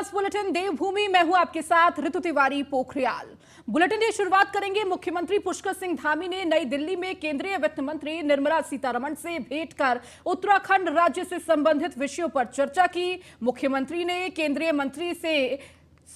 खास बुलेटिन देवभूमि। मैं हूं आपके साथ ऋतु तिवारी पोखरियाल। बुलेटिन की शुरुआत करेंगे। मुख्यमंत्री पुष्कर सिंह धामी ने नई दिल्ली में केंद्रीय वित्त मंत्री निर्मला सीतारमण से भेंट कर उत्तराखंड राज्य से संबंधित विषयों पर चर्चा की। मुख्यमंत्री ने केंद्रीय मंत्री से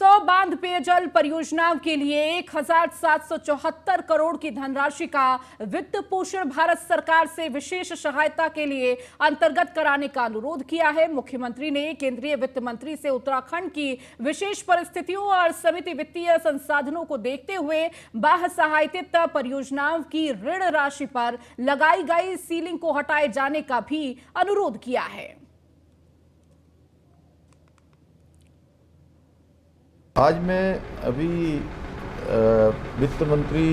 100 बांध पेयजल परियोजनाओं के लिए 1774 करोड़ की धनराशि का वित्त पोषण भारत सरकार से विशेष सहायता के लिए अंतर्गत कराने का अनुरोध किया है। मुख्यमंत्री ने केंद्रीय वित्त मंत्री से उत्तराखंड की विशेष परिस्थितियों और सीमित वित्तीय संसाधनों को देखते हुए बाह्य सहायतित परियोजनाओं की ऋण राशि पर लगाई गई सीलिंग को हटाए जाने का भी अनुरोध किया है। आज मैं अभी वित्त मंत्री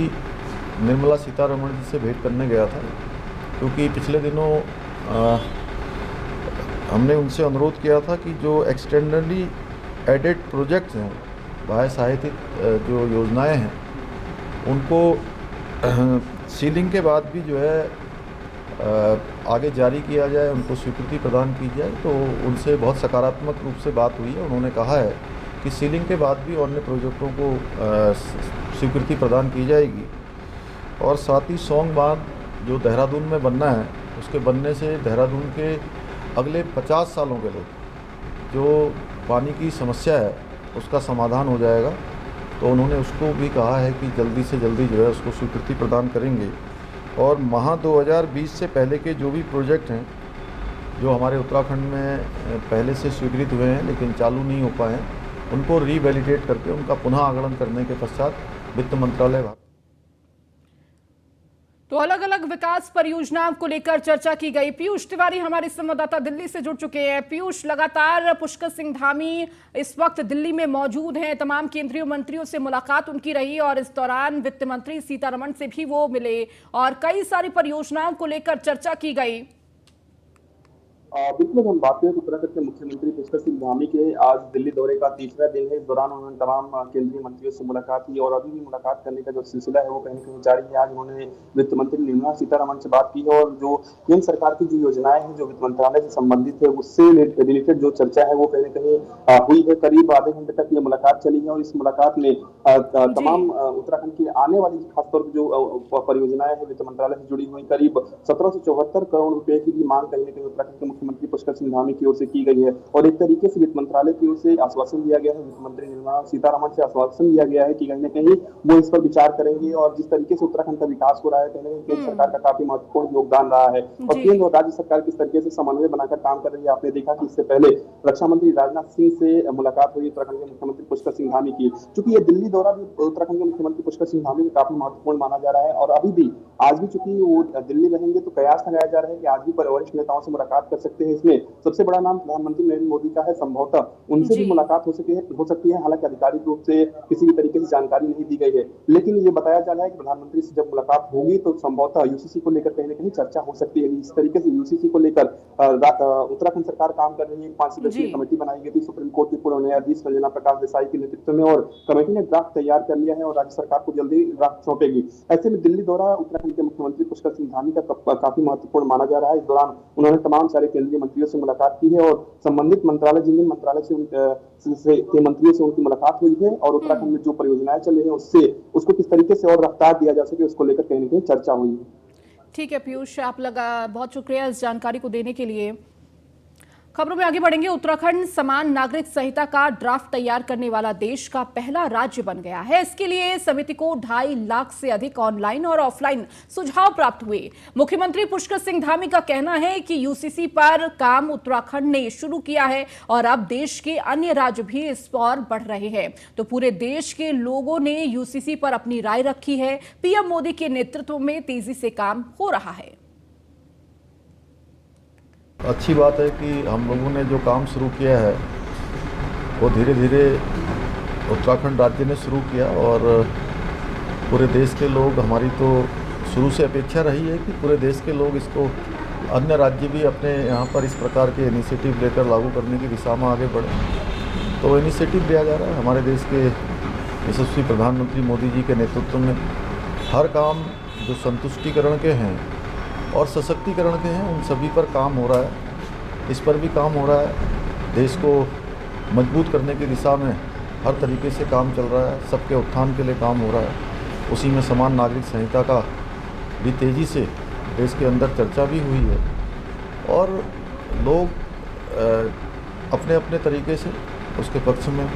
निर्मला सीतारमण जी से भेंट करने गया था, क्योंकि पिछले दिनों हमने उनसे अनुरोध किया था कि जो एक्सटेंडली एडेड प्रोजेक्ट्स हैं, बाह्य सहायतित जो योजनाएं हैं, उनको सीलिंग के बाद भी जो है आगे जारी किया जाए, उनको स्वीकृति प्रदान की जाए। तो उनसे बहुत सकारात्मक रूप से बात हुई है। उन्होंने कहा है कि सीलिंग के बाद भी अन्य प्रोजेक्टों को स्वीकृति प्रदान की जाएगी। और साथ ही सौंग बांध जो देहरादून में बनना है, उसके बनने से देहरादून के अगले 50 सालों के लिए जो पानी की समस्या है उसका समाधान हो जाएगा। तो उन्होंने उसको भी कहा है कि जल्दी से जल्दी जो है उसको स्वीकृति प्रदान करेंगे। और महा 2020 से पहले के जो भी प्रोजेक्ट हैं जो हमारे उत्तराखंड में पहले से स्वीकृत हुए हैं लेकिन चालू नहीं हो पाए हैं, उनको रीवैलिडेट करके उनका पुनः आगमन करने के पश्चात वित्त मंत्रालय। तो अलग अलग विकास परियोजनाओं को लेकर चर्चा की गई। पीयूष तिवारी हमारे संवाददाता दिल्ली से जुड़ चुके हैं। पीयूष, लगातार पुष्कर सिंह धामी इस वक्त दिल्ली में मौजूद हैं। तमाम केंद्रीय मंत्रियों से मुलाकात उनकी रही और इस दौरान वित्त मंत्री सीतारमण से भी वो मिले और कई सारी परियोजनाओं को लेकर चर्चा की गई। बिल्कुल, हम बात करें तो उत्तराखंड के मुख्यमंत्री पुष्कर सिंह धामी के आज दिल्ली दौरे का तीसरा दिन है। इस दौरान उन्होंने तमाम केंद्रीय मंत्रियों से मुलाकात की और अभी भी मुलाकात करने का जो सिलसिला है वो कहीं कहीं जारी है। आज उन्होंने वित्त मंत्री निर्मला सीतारमण से बात की है और जो केंद्र सरकार की जो योजनाएं हैं जो वित्त मंत्रालय से संबंधित है उससे रिलेटेड जो चर्चा है वो कहीं न कहीं हुई है। करीब आधे घंटे तक ये मुलाकात चली है और इस मुलाकात में तमाम उत्तराखंड की आने वाली खासतौर पर जो परियोजनाएं हैं वित्त मंत्रालय से जुड़ी हुई करीब 1774 करोड़ रुपए की भी मांग कहीं न कहीं उत्तराखंड के मुख्यमंत्री पुष्कर सिंह धामी की ओर से की गई है। और एक तरीके से वित्त मंत्रालय की ओर से आश्वासन दिया गया है, वित्त मंत्री निर्मला सीतारमण से आश्वासन दिया गया है कि कहीं न कहीं वो इस पर विचार करेंगे। और जिस तरीके से उत्तराखंड का विकास हो रहा है, कहीं न कहीं केंद्र सरकार का काफी महत्वपूर्ण योगदान रहा है और केंद्र और राज्य सरकार किस तरीके से समन्वय बनाकर काम कर रही है। आपने देखा कि इससे पहले रक्षा मंत्री राजनाथ सिंह से मुलाकात हुई उत्तराखंड के मुख्यमंत्री पुष्कर सिंह धामी की। चूंकि ये दिल्ली दौरा भी उत्तराखंड के मुख्यमंत्री पुष्कर सिंह धामी का काफी महत्वपूर्ण माना जा रहा है और अभी भी आज भी चूंकि वो दिल्ली रहेंगे तो कयास लगाया जा रहा है कि आज भी वरिष्ठ नेताओं से मुलाकात कर सकते हैं। इसमें सबसे बड़ा नाम प्रधानमंत्री नरेंद्र मोदी का है। संभवतः उनसे भी मुलाकात हो सकती है। हालांकि आधिकारिक रूप से किसी भी तरीके से जानकारी नहीं दी गई है, लेकिन ये बताया जा रहा है कि प्रधानमंत्री से जब मुलाकात होगी तो संभवतः यूसीसी को लेकर कहीं न कहीं चर्चा हो सकती है। इस तरीके से यूसीसी को लेकर उत्तराखंड सरकार काम कर रही है। 5 सदस्यीय कमेटी बनाई गई थी सुप्रीम कोर्ट की पूर्व न्यायाधीश रंजना प्रकाश देसाई के नेतृत्व में और कमेटी ने ड्राफ्ट तैयार कर लिया है और राज्य सरकार को जल्दी ड्राफ्ट सौंपेगी। ऐसे में दिल्ली दौरा उत्तराखंड के मुख्यमंत्री पुष्कर सिंह धामी का काफी महत्वपूर्ण माना जा रहा है। इस दौरान उन्होंने तमाम सारे केंद्रीय मंत्रियों से मुलाकात की है और संबंधित मंत्रालय जिन मंत्रालय के मंत्रियों से उनकी मुलाकात हुई है और उत्तराखंड में जो परियोजनाएं चल रही है उसको किस तरीके से और रफ्तार दिया जा सके उसको लेकर कहीं न कहीं चर्चा हुई है। ठीक है पीयूष, आप बहुत शुक्रिया इस जानकारी को देने के लिए। खबरों में आगे बढ़ेंगे। उत्तराखंड समान नागरिक संहिता का ड्राफ्ट तैयार करने वाला देश का पहला राज्य बन गया है। इसके लिए समिति को 2.5 लाख से अधिक ऑनलाइन और ऑफलाइन सुझाव प्राप्त हुए। मुख्यमंत्री पुष्कर सिंह धामी का कहना है कि यूसीसी पर काम उत्तराखंड ने शुरू किया है और अब देश के अन्य राज्य भी इस पर बढ़ रहे हैं। तो पूरे देश के लोगों ने यूसीसी पर अपनी राय रखी है। पीएम मोदी के नेतृत्व में तेजी से काम हो रहा है। अच्छी बात है कि हम लोगों ने जो काम शुरू किया है वो धीरे धीरे उत्तराखंड राज्य ने शुरू किया और पूरे देश के लोग, हमारी तो शुरू से अपेक्षा रही है कि पूरे देश के लोग इसको, अन्य राज्य भी अपने यहाँ पर इस प्रकार के इनिशिएटिव लेकर लागू करने की दिशा में आगे बढ़े। तो इनिशिएटिव लिया जा रहा है। हमारे देश के यशस्वी प्रधानमंत्री मोदी जी के नेतृत्व में हर काम जो संतुष्टिकरण के हैं और सशक्तिकरण के हैं उन सभी पर काम हो रहा है। इस पर भी काम हो रहा है। देश को मजबूत करने की दिशा में हर तरीके से काम चल रहा है, सबके उत्थान के लिए काम हो रहा है। उसी में समान नागरिक संहिता का भी तेज़ी से देश के अंदर चर्चा भी हुई है और लोग अपने अपने तरीके से उसके पक्ष में।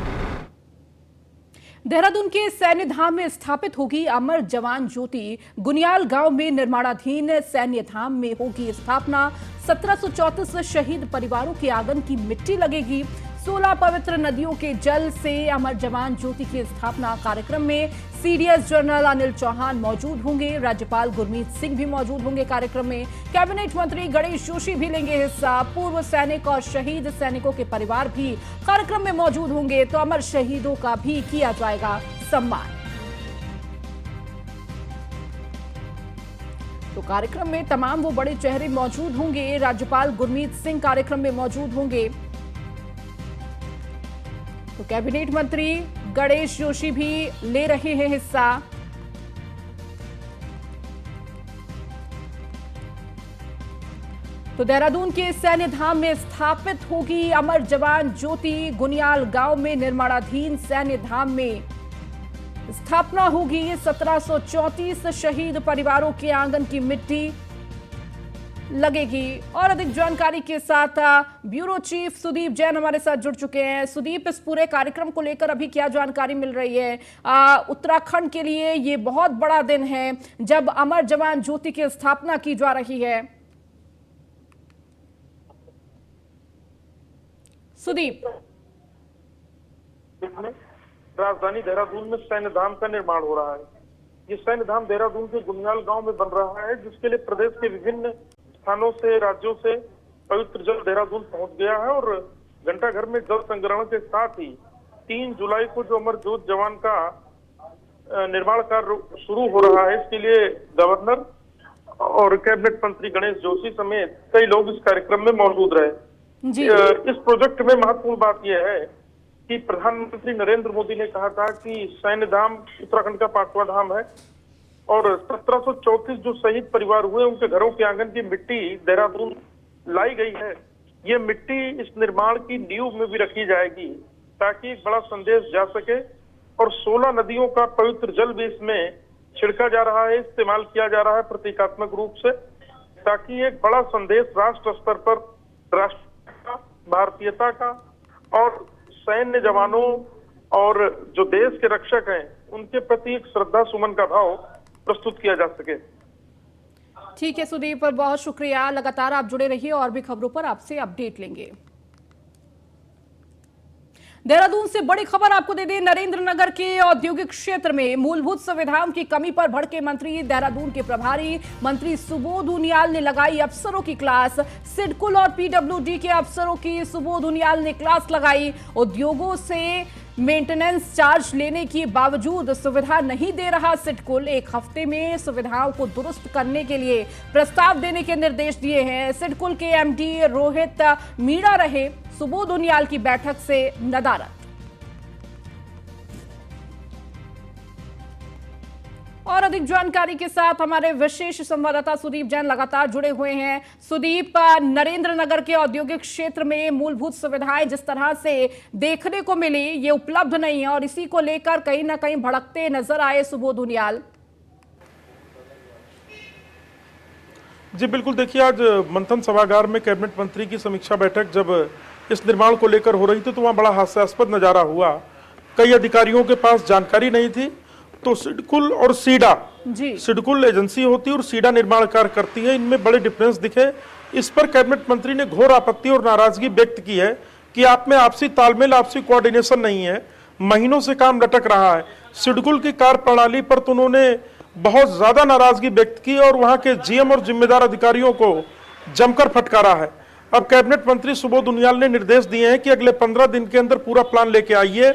देहरादून के सैन्य धाम में स्थापित होगी अमर जवान ज्योति। गुनियाल गांव में निर्माणाधीन सैन्य धाम में होगी स्थापना। 1734 शहीद परिवारों के आंगन की मिट्टी लगेगी। 16 पवित्र नदियों के जल से अमर जवान ज्योति की स्थापना कार्यक्रम में सीडीएस जनरल अनिल चौहान मौजूद होंगे। राज्यपाल गुरमीत सिंह भी मौजूद होंगे कार्यक्रम में। कैबिनेट मंत्री गणेश जोशी भी लेंगे हिस्सा। पूर्व सैनिक और शहीद सैनिकों के परिवार भी कार्यक्रम में मौजूद होंगे, तो अमर शहीदों का भी किया जाएगा सम्मान। तो कार्यक्रम में तमाम वो बड़े चेहरे मौजूद होंगे। राज्यपाल गुरमीत सिंह कार्यक्रम में मौजूद होंगे, तो कैबिनेट मंत्री गणेश जोशी भी ले रहे हैं हिस्सा। तो देहरादून के सैन्य धाम में स्थापित होगी अमर जवान ज्योति। गुनियाल गांव में निर्माणाधीन सैन्य धाम में स्थापना होगी। 1734 शहीद परिवारों के आंगन की मिट्टी लगेगी। और अधिक जानकारी के साथ ब्यूरो चीफ सुदीप जैन हमारे साथ जुड़ चुके हैं। सुदीप, इस पूरे कार्यक्रम को लेकर अभी क्या जानकारी मिल रही है? उत्तराखंड के लिए ये बहुत बड़ा दिन है जब अमर जवान ज्योति की स्थापना की जा रही है। सुदीप, राजधानी देहरादून में सैन्य धाम का निर्माण हो रहा है। ये सैन्य धाम देहरादून के गुनियाल गांव में बन रहा है, जिसके लिए प्रदेश के विभिन्न स्थानों से, राज्यों से पवित्र जल देहरादून पहुंच गया है। और घंटाघर में जल संग्रहण के साथ ही 3 जुलाई को जो अमर ज्योत जवान का निर्माण कार्य शुरू हो रहा है, इसके लिए गवर्नर और कैबिनेट मंत्री गणेश जोशी समेत कई लोग इस कार्यक्रम में मौजूद रहे जी। इस प्रोजेक्ट में महत्वपूर्ण बात यह है कि प्रधानमंत्री नरेंद्र मोदी ने कहा था कि सैन्य धाम उत्तराखंड का 5वां धाम है और 1734 जो शहीद परिवार हुए उनके घरों के आंगन की मिट्टी देहरादून लाई गई है। ये मिट्टी इस निर्माण की नींव में भी रखी जाएगी ताकि एक बड़ा संदेश जा सके। और 16 नदियों का पवित्र जल भी इसमें छिड़का जा रहा है, इस्तेमाल किया जा रहा है प्रतीकात्मक रूप से, ताकि एक बड़ा संदेश राष्ट्र स्तर पर राष्ट्र का, भारतीयता का और सैन्य जवानों और जो देश के रक्षक हैं उनके प्रति एक श्रद्धा सुमन का भाव प्रस्तुत किया जा सके। ठीक है सुदीप, बहुत शुक्रिया। लगातार आप जुड़े रहिए और भी खबरों पर आपसे अपडेट लेंगे। देहरादून से बड़ी खबर आपको दे दें। नरेंद्रनगर के औद्योगिक क्षेत्र में मूलभूत सुविधाओं की कमी पर भड़के मंत्री। देहरादून के प्रभारी मंत्री सुबोध उनियाल ने लगाई अफसरों की क्लास। सिडकुल और पीडब्ल्यूडी के अफसरों की सुबोध उनियाल ने क्लास लगाई। उद्योगों से मेंटेनेंस चार्ज लेने के बावजूद सुविधा नहीं दे रहा सिडकुल। 1 हफ्ते में सुविधाओं को दुरुस्त करने के लिए प्रस्ताव देने के निर्देश दिए हैं। सिडकुल के एमडी रोहित मीणा रहे सुबोध उनियाल की बैठक से नदारद। और अधिक जानकारी के साथ हमारे विशेष संवाददाता सुदीप जैन लगातार जुड़े हुए हैं। सुदीप, नरेंद्रनगर के औद्योगिक क्षेत्र में मूलभूत सुविधाएं जिस तरह से देखने को मिली ये उपलब्ध नहीं है और इसी को लेकर कहीं ना कहीं भड़कते नजर आए सुबोध उनियाल। जी बिल्कुल, देखिए आज मंथन सभागार में कैबिनेट मंत्री की समीक्षा बैठक जब इस निर्माण को लेकर हो रही थी तो वहां बड़ा हास्यास्पद नजारा हुआ। कई अधिकारियों के पास जानकारी नहीं थी, तो सिडकुल और सीडा, सिडकुल एजेंसी होती है और सीडा निर्माण कार्य करती है, इनमें बड़े डिफरेंस दिखे। इस पर कैबिनेट मंत्री ने घोर आपत्ति और नाराजगी व्यक्त की है कि आप में आपसी तालमेल, आपसी कोऑर्डिनेशन नहीं है। महीनों से काम लटक रहा है। सिडकुल की कार्य प्रणाली पर तो उन्होंने बहुत ज्यादा नाराजगी व्यक्त की और वहां के जीएम और जिम्मेदार अधिकारियों को जमकर फटकारा है। अब कैबिनेट मंत्री सुबोध उनियाल ने निर्देश दिए हैं कि अगले 15 दिन के अंदर पूरा प्लान लेके आइए।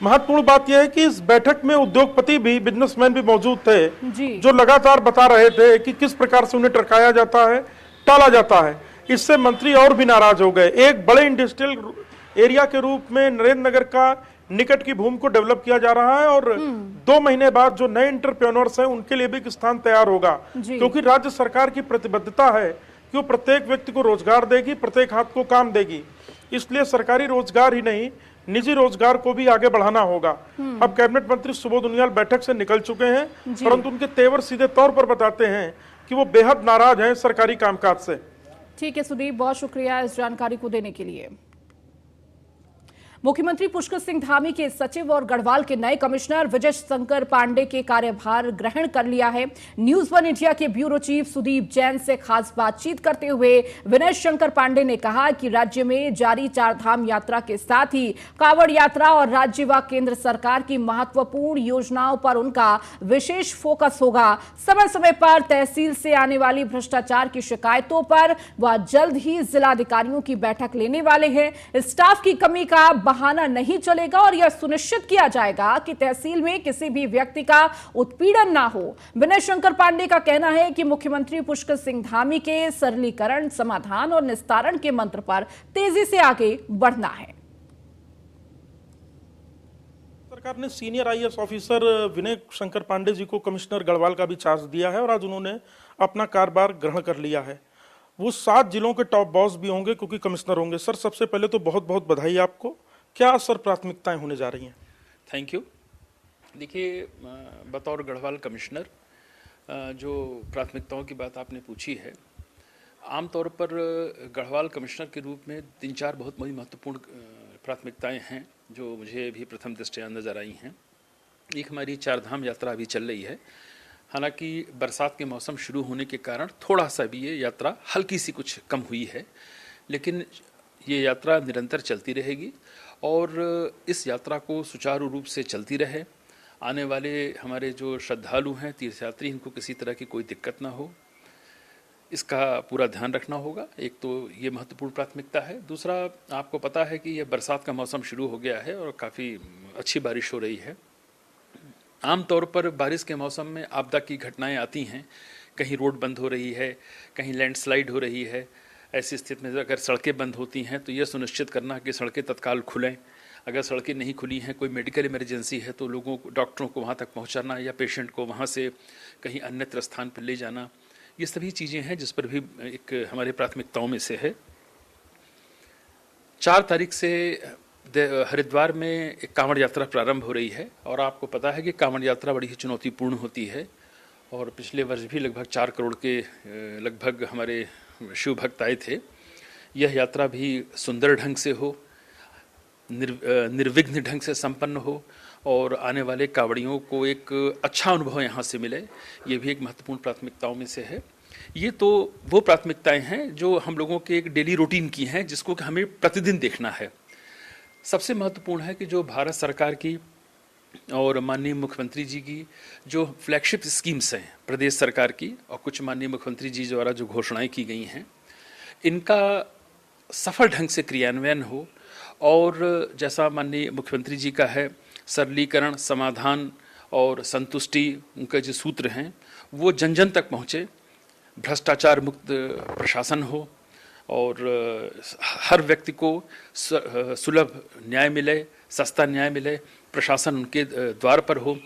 महत्वपूर्ण बात यह है कि इस बैठक में उद्योगपति भी, बिजनेसमैन भी मौजूद थे, जो लगातार बता रहे थे कि किस प्रकार से उन्हें टरकाया जाता है, टाला जाता है। इससे मंत्री और भी नाराज हो गए। एक बड़े इंडस्ट्रियल एरिया के रूप में नरेंद्रनगर का निकट की भूमि को डेवलप किया जा रहा है और 2 महीने बाद जो नए एंटरप्रेन्योर्स हैं उनके लिए भी एक स्थान तैयार होगा, क्योंकि राज्य सरकार की प्रतिबद्धता है कि वो प्रत्येक व्यक्ति को रोजगार देगी, प्रत्येक हाथ को काम देगी। इसलिए सरकारी रोजगार ही नहीं, निजी रोजगार को भी आगे बढ़ाना होगा। अब कैबिनेट मंत्री सुबोध उनियाल बैठक से निकल चुके हैं, परंतु उनके तेवर सीधे तौर पर बताते हैं कि वो बेहद नाराज हैं सरकारी कामकाज से। ठीक है सुदीप, बहुत शुक्रिया इस जानकारी को देने के लिए। मुख्यमंत्री पुष्कर सिंह धामी के सचिव और गढ़वाल के नए कमिश्नर विजय शंकर पांडे के कार्यभार ग्रहण कर लिया है। न्यूज वन इंडिया के ब्यूरो चीफ सुदीप जैन से खास बातचीत करते हुए विजय शंकर पांडे ने कहा कि राज्य में जारी चारधाम यात्रा के साथ ही कांवड़ यात्रा और राज्य व केंद्र सरकार की महत्वपूर्ण योजनाओं पर उनका विशेष फोकस होगा। समय समय पर तहसील से आने वाली भ्रष्टाचार की शिकायतों पर वह जल्द ही जिलाधिकारियों की बैठक लेने वाले हैं। स्टाफ की कमी का बहाना नहीं चलेगा और यह सुनिश्चित किया जाएगा कि तहसील में किसी भी व्यक्ति का उत्पीड़न ना हो। विनय शंकर पांडे का कहना है कि मुख्यमंत्री पुष्कर सिंह धामी के सरलीकरण, समाधान और निस्तारण के मंत्र पर तेजी से आगे बढ़ना है। सरकार ने senior IAS officer Vinay Shankar Pandey ji को कमिश्नर गढ़वाल का भी चार्ज दिया है और आज उन्होंने अपना कार्यभार ग्रहण कर लिया है। वो 7 जिलों के टॉप बॉस भी होंगे क्योंकि कमिश्नर होंगे। सर, सबसे पहले तो बहुत बहुत बधाई आपको। क्या सर प्राथमिकताएं होने जा रही हैं? Thank you. देखिए, बतौर गढ़वाल कमिश्नर जो प्राथमिकताओं की बात आपने पूछी है, आमतौर पर गढ़वाल कमिश्नर के रूप में 3-4 बहुत बड़ी महत्वपूर्ण प्राथमिकताएं हैं जो मुझे भी प्रथम दृष्टया नज़र आई हैं। एक, हमारी चारधाम यात्रा अभी चल रही है। हालांकि बरसात के मौसम शुरू होने के कारण थोड़ा सा भी ये यात्रा हल्की सी कुछ कम हुई है, लेकिन ये यात्रा निरंतर चलती रहेगी और इस यात्रा को सुचारू रूप से चलती रहे। आने वाले हमारे जो श्रद्धालु हैं, तीर्थयात्री, इनको किसी तरह की कोई दिक्कत ना हो, इसका पूरा ध्यान रखना होगा। एक तो ये महत्वपूर्ण प्राथमिकता है। दूसरा, आपको पता है कि ये बरसात का मौसम शुरू हो गया है और काफ़ी अच्छी बारिश हो रही है। आमतौर पर बारिश के मौसम में आपदा की घटनाएं आती हैं, कहीं रोड बंद हो रही है, कहीं लैंडस्लाइड हो रही है। ऐसी स्थिति में अगर सड़कें बंद होती हैं तो यह सुनिश्चित करना कि सड़कें तत्काल खुलें। अगर सड़कें नहीं खुली हैं, कोई मेडिकल इमरजेंसी है, तो लोगों को, डॉक्टरों को वहाँ तक पहुँचाना या पेशेंट को वहाँ से कहीं अन्यत्र स्थान पर ले जाना, ये सभी चीज़ें हैं जिस पर भी एक हमारे प्राथमिकताओं में से है। 4 तारीख से हरिद्वार में एक कांवड़ यात्रा प्रारंभ हो रही है और आपको पता है कि कांवड़ यात्रा बड़ी ही चुनौतीपूर्ण होती है और पिछले वर्ष भी लगभग 4 करोड़ के लगभग हमारे शिव भक्त आए थे। यह यात्रा भी सुंदर ढंग से हो, निर्विघ्न ढंग से संपन्न हो और आने वाले कांवड़ियों को एक अच्छा अनुभव यहाँ से मिले, ये भी एक महत्वपूर्ण प्राथमिकताओं में से है। ये तो वो प्राथमिकताएं हैं जो हम लोगों के एक डेली रूटीन की हैं, जिसको कि हमें प्रतिदिन देखना है। सबसे महत्वपूर्ण है कि जो भारत सरकार की और माननीय मुख्यमंत्री जी की जो फ्लैगशिप स्कीम्स हैं प्रदेश सरकार की और कुछ माननीय मुख्यमंत्री जी द्वारा जो घोषणाएं की गई हैं, इनका सफल ढंग से क्रियान्वयन हो और जैसा माननीय मुख्यमंत्री जी का है, सरलीकरण, समाधान और संतुष्टि, उनके जो सूत्र हैं वो जन जन तक पहुँचे। भ्रष्टाचार मुक्त प्रशासन हो और हर व्यक्ति को सुलभ न्याय मिले, सस्ता न्याय मिले, प्रशासन उनके द्वार पर हो।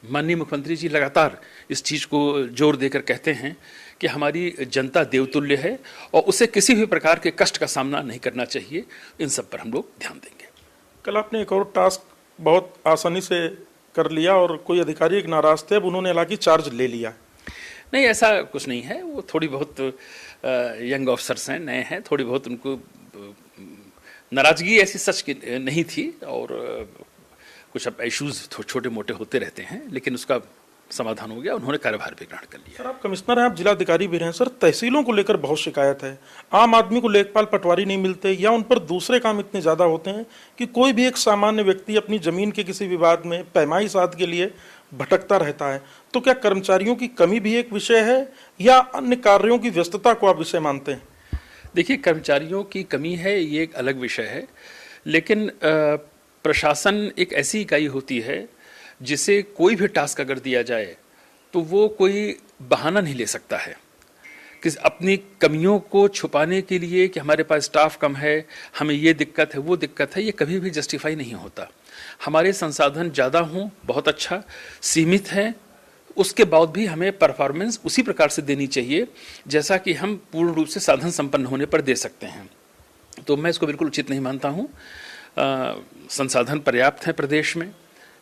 माननीय मुख्यमंत्री जी लगातार इस चीज़ को जोर देकर कहते हैं कि हमारी जनता देवतुल्य है और उसे किसी भी प्रकार के कष्ट का सामना नहीं करना चाहिए। इन सब पर हम लोग ध्यान देंगे। कल आपने एक और टास्क बहुत आसानी से कर लिया और कोई अधिकारी एक नाराज थे, अब उन्होंने हालांकि चार्ज ले लिया। नहीं, ऐसा कुछ नहीं है। वो थोड़ी बहुत यंग ऑफिसर्स हैं, नए हैं, थोड़ी बहुत उनको नाराजगी ऐसी सच की नहीं थी और कुछ अब इश्यूज छोटे मोटे होते रहते हैं, लेकिन उसका समाधान हो गया। उन्होंने कार्यभार भी ग्रहण कर लिया। सर, आप कमिश्नर हैं, आप जिलाधिकारी भी रहे हैं। सर, तहसीलों को लेकर बहुत शिकायत है। आम आदमी को लेखपाल पटवारी नहीं मिलते या उन पर दूसरे काम इतने ज़्यादा होते हैं कि कोई भी एक सामान्य व्यक्ति अपनी ज़मीन के किसी विवाद में पैमाई साध के लिए भटकता रहता है। तो क्या कर्मचारियों की कमी भी एक विषय है या अन्य कार्यों की व्यस्तता को आप विषय मानते हैं? देखिए, कर्मचारियों की कमी है ये एक अलग विषय है, लेकिन प्रशासन एक ऐसी इकाई होती है जिसे कोई भी टास्क अगर दिया जाए तो वो कोई बहाना नहीं ले सकता है कि अपनी कमियों को छुपाने के लिए कि हमारे पास स्टाफ कम है, हमें ये दिक्कत है, वो दिक्कत है। ये कभी भी जस्टिफाई नहीं होता। हमारे संसाधन ज़्यादा हों, बहुत अच्छा, सीमित हैं, उसके बाद भी हमें परफॉर्मेंस उसी प्रकार से देनी चाहिए जैसा कि हम पूर्ण रूप से साधन संपन्न होने पर दे सकते हैं। तो मैं इसको बिल्कुल उचित नहीं मानता हूँ। संसाधन पर्याप्त हैं प्रदेश में,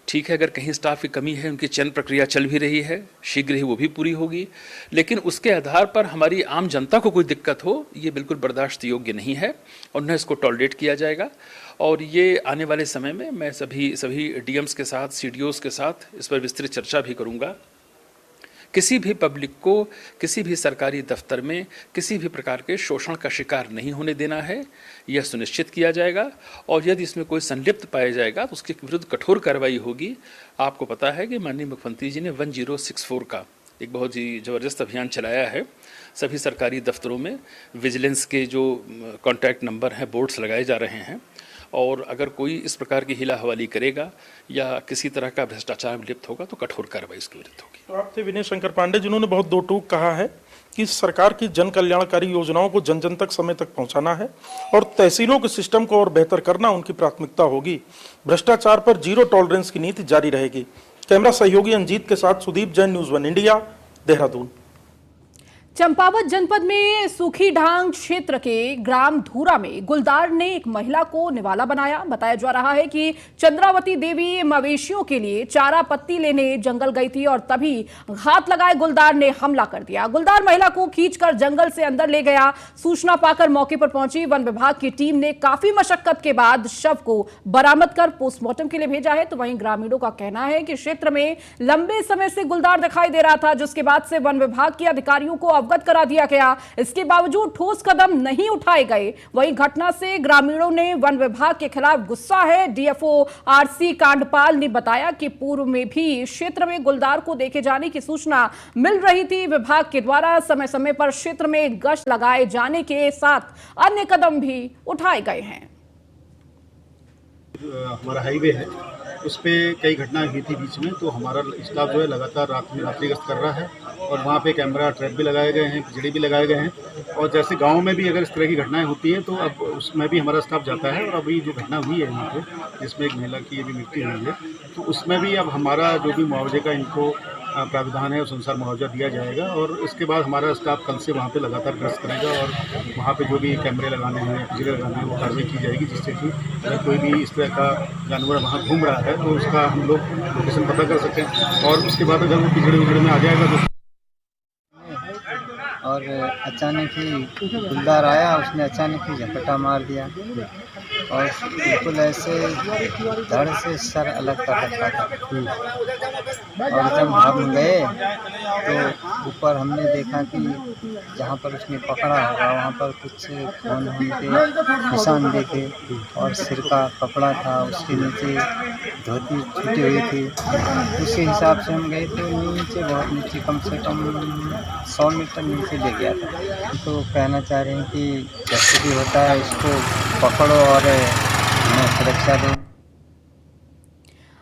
ठीक है। अगर कहीं स्टाफ की कमी है, उनकी चयन प्रक्रिया चल भी रही है, शीघ्र ही वो भी पूरी होगी, लेकिन उसके आधार पर हमारी आम जनता को कोई दिक्कत हो, ये बिल्कुल बर्दाश्त योग्य नहीं है और न इसको टॉलरेट किया जाएगा। और ये आने वाले समय में मैं सभी डीएम्स के साथ, सीडीओस के साथ इस पर विस्तृत चर्चा भी करूँगा। किसी भी पब्लिक को किसी भी सरकारी दफ्तर में किसी भी प्रकार के शोषण का शिकार नहीं होने देना है, यह सुनिश्चित किया जाएगा। और यदि इसमें कोई संलिप्त पाया जाएगा तो उसके विरुद्ध कठोर कार्रवाई होगी। आपको पता है कि माननीय मुख्यमंत्री जी ने 1064 का एक बहुत ही ज़बरदस्त अभियान चलाया है। सभी सरकारी दफ्तरों में विजिलेंस के जो कॉन्टैक्ट नंबर हैं, बोर्ड्स लगाए जा रहे हैं, और अगर कोई इस प्रकार की हिला हवाली करेगा या किसी तरह का भ्रष्टाचार में लिप्त होगा तो कठोर कार्रवाई उसके विरुद्ध होगी। तो आप थे विनय शंकर पांडे, जिन्होंने बहुत दो टूक कहा है कि सरकार की जन कल्याणकारी योजनाओं को जन जन तक समय तक पहुंचाना है और तहसीलों के सिस्टम को और बेहतर करना उनकी प्राथमिकता होगी। भ्रष्टाचार पर जीरो टॉलरेंस की नीति जारी रहेगी। कैमरा सहयोगी अंजीत के साथ सुदीप जैन, न्यूज़ 1 इंडिया, देहरादून। चंपावत जनपद में सूखीढांग क्षेत्र के ग्राम धूरा में गुलदार ने एक महिला को निवाला बनाया। बताया जा रहा है कि चंद्रावती देवी मवेशियों के लिए चारा पत्ती लेने जंगल गई थी और तभी घात लगाए गुलदार ने हमला कर दिया। गुलदार महिला को खींचकर जंगल से अंदर ले गया। सूचना पाकर मौके पर पहुंची वन विभाग की टीम ने काफी मशक्कत के बाद शव को बरामद कर पोस्टमार्टम के लिए भेजा है। तो वहीं ग्रामीणों का कहना है कि क्षेत्र में लंबे समय से गुलदार दिखाई दे रहा था, जिसके बाद से वन विभाग के अधिकारियों को अवगत करा दिया गया। इसके बावजूद ठोस कदम नहीं उठाए गए। वहीं घटना से ग्रामीणों ने वन विभाग के खिलाफ गुस्सा है। डीएफओ आरसी कांडपाल ने बताया कि पूर्व में भी क्षेत्र में गुलदार को देखे जाने की सूचना मिल रही थी। विभाग के द्वारा समय समय पर क्षेत्र में गश्त लगाए जाने के साथ अन्य कदम भी उठाए गए हैं। हमारा हाईवे है, उस पर कई घटनाएं हुई थी बीच में, तो हमारा स्टाफ जो है लगातार रात्रि गश्त कर रहा है और वहाँ पे कैमरा ट्रैप भी लगाए गए हैं, बिजली भी लगाए गए हैं। और जैसे गांव में भी अगर इस तरह की घटनाएं होती हैं तो अब उसमें भी हमारा स्टाफ जाता है। और अभी जो घटना हुई है यहाँ पे, जिसमें एक महिला की अभी मृत्यु हुई है, तो उसमें भी अब हमारा जो भी मुआवजे का इनको प्रावधान है उस अनुसार मुआवजा दिया जाएगा। और इसके बाद हमारा स्टाफ कल से वहाँ पे लगातार गश्त करेगा और वहाँ पे जो भी कैमरे लगाने हैं, बिजली लगाने हैं, वो कार्रवाई की जाएगी, जिससे कि अगर कोई भी इस तरह का जानवर वहाँ घूम रहा है तो उसका हम लोग लोकेशन पता कर सकें। और उसके बाद अगर वो पिछड़े में आ जाएगा तो और अचानक ही गुलदार आया, उसने अचानक ही झपटा मार दिया और बिल्कुल ऐसे धड़ से सर अलग कर रखा था। और जब हम गए तो ऊपर हमने देखा कि जहाँ पर उसने पकड़ा होगा वहाँ पर कुछ खून के निशान देखे और सिर का कपड़ा था, उसके नीचे धोती छूटी हुई थी। उसी हिसाब से हम गए तो नीचे, बहुत नीचे, कम से कम 100 मीटर नीचे ले गया था। तो कहना चाह रहे हैं कि जैसे भी होता है इसको पकड़ो और हमें सुरक्षा दो।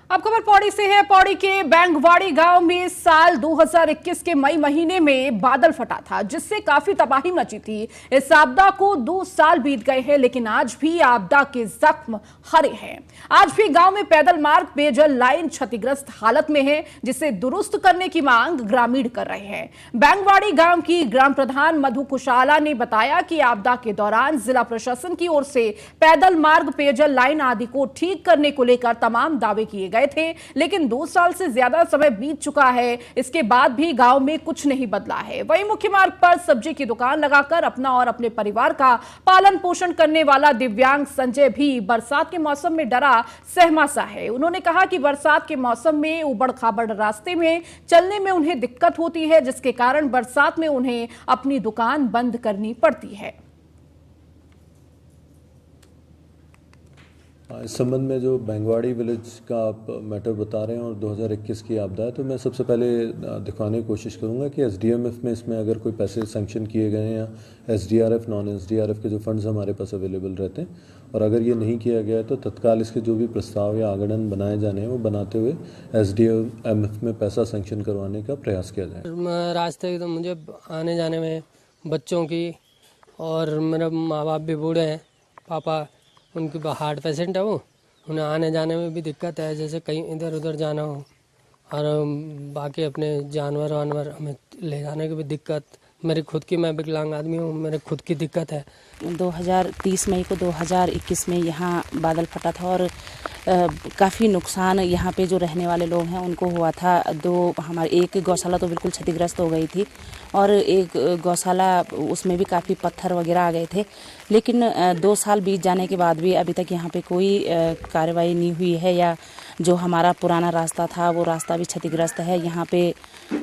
अब खबर पौड़ी से है। पौड़ी के बैंगवाड़ी गांव में साल 2021 के मई महीने में बादल फटा था, जिससे काफी तबाही मची थी। इस आपदा को 2 साल बीत गए हैं, लेकिन आज भी आपदा के जख्म हरे हैं। आज भी गांव में पैदल मार्ग, पेयजल लाइन क्षतिग्रस्त हालत में है, जिसे दुरुस्त करने की मांग ग्रामीण कर रहे हैं। बैंगवाड़ी गांव की ग्राम प्रधान मधु कुशाला ने बताया कि आपदा के दौरान जिला प्रशासन की ओर से पैदल मार्ग, पेयजल लाइन आदि को ठीक करने को लेकर तमाम दावे किए गए थे, लेकिन 2 साल से ज्यादा समय बीत चुका है। इसके बाद भी गांव में कुछ नहीं बदला है। वहीं मुख्य मार्ग पर सब्जी की दुकान लगाकर अपना और अपने परिवार का पालन पोषण करने वाला दिव्यांग संजय भी बरसात के मौसम में डरा सहमा सा है। उन्होंने कहा कि बरसात के मौसम में उबड़ खाबड़ रास्ते में चलने में उन्हें दिक्कत होती है, जिसके कारण बरसात में उन्हें अपनी दुकान बंद करनी पड़ती है। इस संबंध में जो बैंगवाड़ी विलेज का आप मैटर बता रहे हैं और 2021 की आपदा है, तो मैं सबसे पहले दिखाने की कोशिश करूंगा कि एसडीएमएफ में इसमें अगर कोई पैसे सैंक्शन किए गए हैं या एसडीआरएफ, नॉन एसडीआरएफ के जो फंड्स हमारे पास अवेलेबल रहते हैं, और अगर ये नहीं किया गया है तो तत्काल इसके जो भी प्रस्ताव या आगणन बनाए जाने हैं वो बनाते हुए एसडीएमएफ में पैसा सैंक्शन करवाने का प्रयास किया जाए। रास्ते तो मुझे आने जाने में बच्चों की, और मेरे माँ बाप भी बूढ़े हैं, पापा उनकी हार्ट पेशेंट है, वो उन्हें आने जाने में भी दिक्कत है, जैसे कहीं इधर उधर जाना हो। और बाकी अपने जानवर वानवर हमें ले जाने की भी दिक्कत, मेरी खुद की, मैं विकलांग आदमी हूँ, मेरे खुद की दिक्कत है। 2030 मई को 2021 में यहाँ बादल फटा था और काफ़ी नुकसान यहाँ पे जो रहने वाले लोग हैं उनको हुआ था। हमारी एक गौशाला तो बिल्कुल क्षतिग्रस्त हो गई थी और एक गौशाला उसमें भी काफ़ी पत्थर वगैरह आ गए थे। लेकिन 2 साल बीत जाने के बाद भी अभी तक यहाँ पे कोई कार्रवाई नहीं हुई है, या जो हमारा पुराना रास्ता था वो रास्ता भी क्षतिग्रस्त है। यहाँ पे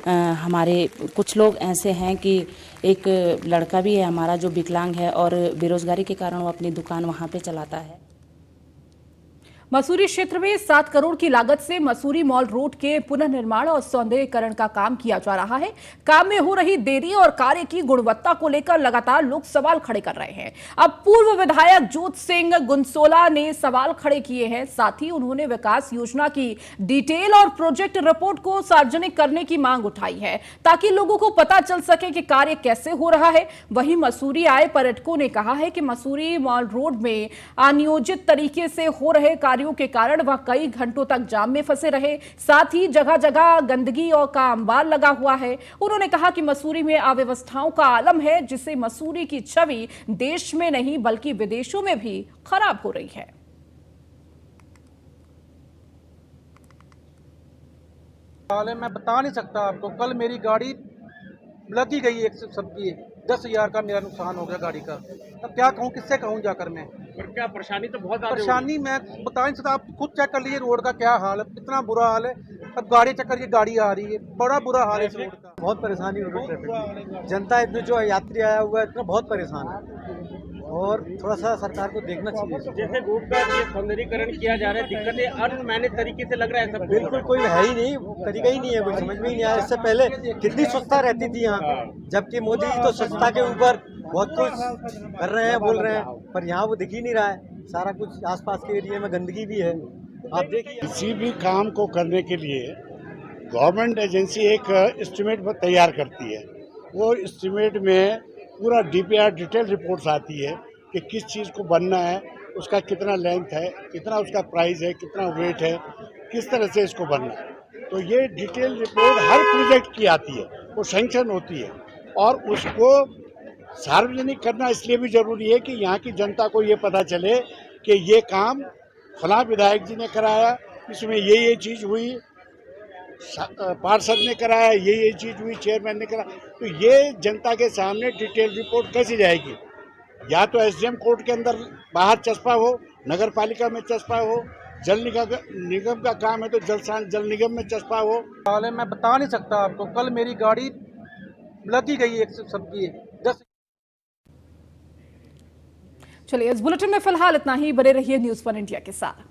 हमारे कुछ लोग ऐसे हैं कि एक लड़का भी है हमारा जो विकलांग है और बेरोजगारी के कारण वो अपनी दुकान वहाँ पे चलाता है। मसूरी क्षेत्र में 7 करोड़ की लागत से मसूरी मॉल रोड के पुनर्निर्माण और सौंदर्यीकरण का काम किया जा रहा है। काम में हो रही देरी और कार्य की गुणवत्ता को लेकर लगातार लोग सवाल खड़े कर रहे हैं। अब पूर्व विधायक जोत सिंह गुंसोला ने सवाल खड़े किए हैं। साथ ही उन्होंने विकास योजना की डिटेल और प्रोजेक्ट रिपोर्ट को सार्वजनिक करने की मांग उठाई है ताकि लोगों को पता चल सके कि कार्य कैसे हो रहा है। वहीं मसूरी आए पर्यटकों ने कहा है कि मसूरी मॉल रोड में अनियोजित तरीके से हो रहे के कारण वह कई घंटों तक जाम में फंसे रहे। साथ ही जगह जगह गंदगी और का अंबार लगा हुआ है। उन्होंने कहा कि मसूरी में अव्यवस्थाओं का आलम है, जिससे मसूरी की छवि देश में नहीं बल्कि विदेशों में भी खराब हो रही है। मैं बता नहीं सकता आपको। कल मेरी गाड़ी लगी गई एक सबकी 10,000 का मेरा नुकसान हो गया गाड़ी का। अब क्या कहूँ, किससे कहूँ जाकर मैं? पर क्या परेशानी तो बहुत परेशानी मैं बता नहीं सकता। आप खुद चेक कर लीजिए रोड का क्या हाल है, इतना बुरा हाल है। अब गाड़ी चेक करिए, गाड़ी आ रही है, बड़ा बुरा हाल है इस रोड का। बहुत परेशानी हो रही है। जनता इतनी जो यात्री आया हुआ है इतना बहुत परेशान है और थोड़ा सा सरकार को देखना चाहिए। जैसे रोड का ये सौंदर्यीकरण किया जा रहा है, दिक्कतें अनमैनेज तरीके से लग रहा है सब। बिल्कुल कोई है ही नहीं, तरीका ही नहीं है, कोई समझ में ही नहीं आया। इससे पहले कितनी स्वच्छता रहती थी यहाँ, जबकि मोदी जी तो स्वच्छता के ऊपर बहुत कुछ कर रहे हैं, बोल रहे हैं, पर यहाँ वो दिख ही नहीं रहा है। सारा कुछ आसपास के एरिया में गंदगी भी है। आप देखिए, किसी भी काम को करने के लिए गवर्नमेंट एजेंसी एक एस्टीमेट तैयार करती है। वो एस्टीमेट में पूरा DPR डिटेल रिपोर्ट्स आती है कि किस चीज़ को बनना है, उसका कितना लेंथ है, कितना उसका प्राइस है, कितना वेट है, किस तरह से इसको बनना है। तो ये डिटेल रिपोर्ट हर प्रोजेक्ट की आती है, वो सैंक्शन होती है और उसको सार्वजनिक करना इसलिए भी ज़रूरी है कि यहाँ की जनता को ये पता चले कि ये काम फलां विधायक जी ने कराया, इसमें ये चीज़ हुई, पार्षद ने कराया, ये चीज़ हुई, चेयरमैन ने कराया। तो ये जनता के सामने डिटेल रिपोर्ट कैसे जाएगी? या तो SDM कोर्ट के अंदर बाहर चस्पा हो, नगर पालिका में चस्पा हो, जल निगम का काम है तो जल निगम में चस्पा हो। मैं बता नहीं सकता आपको। कल मेरी गाड़ी लगी गई एक सबकी 10। चलिए, इस बुलेटिन में फिलहाल इतना ही। बने रहिए न्यूज़ 1 इंडिया के साथ।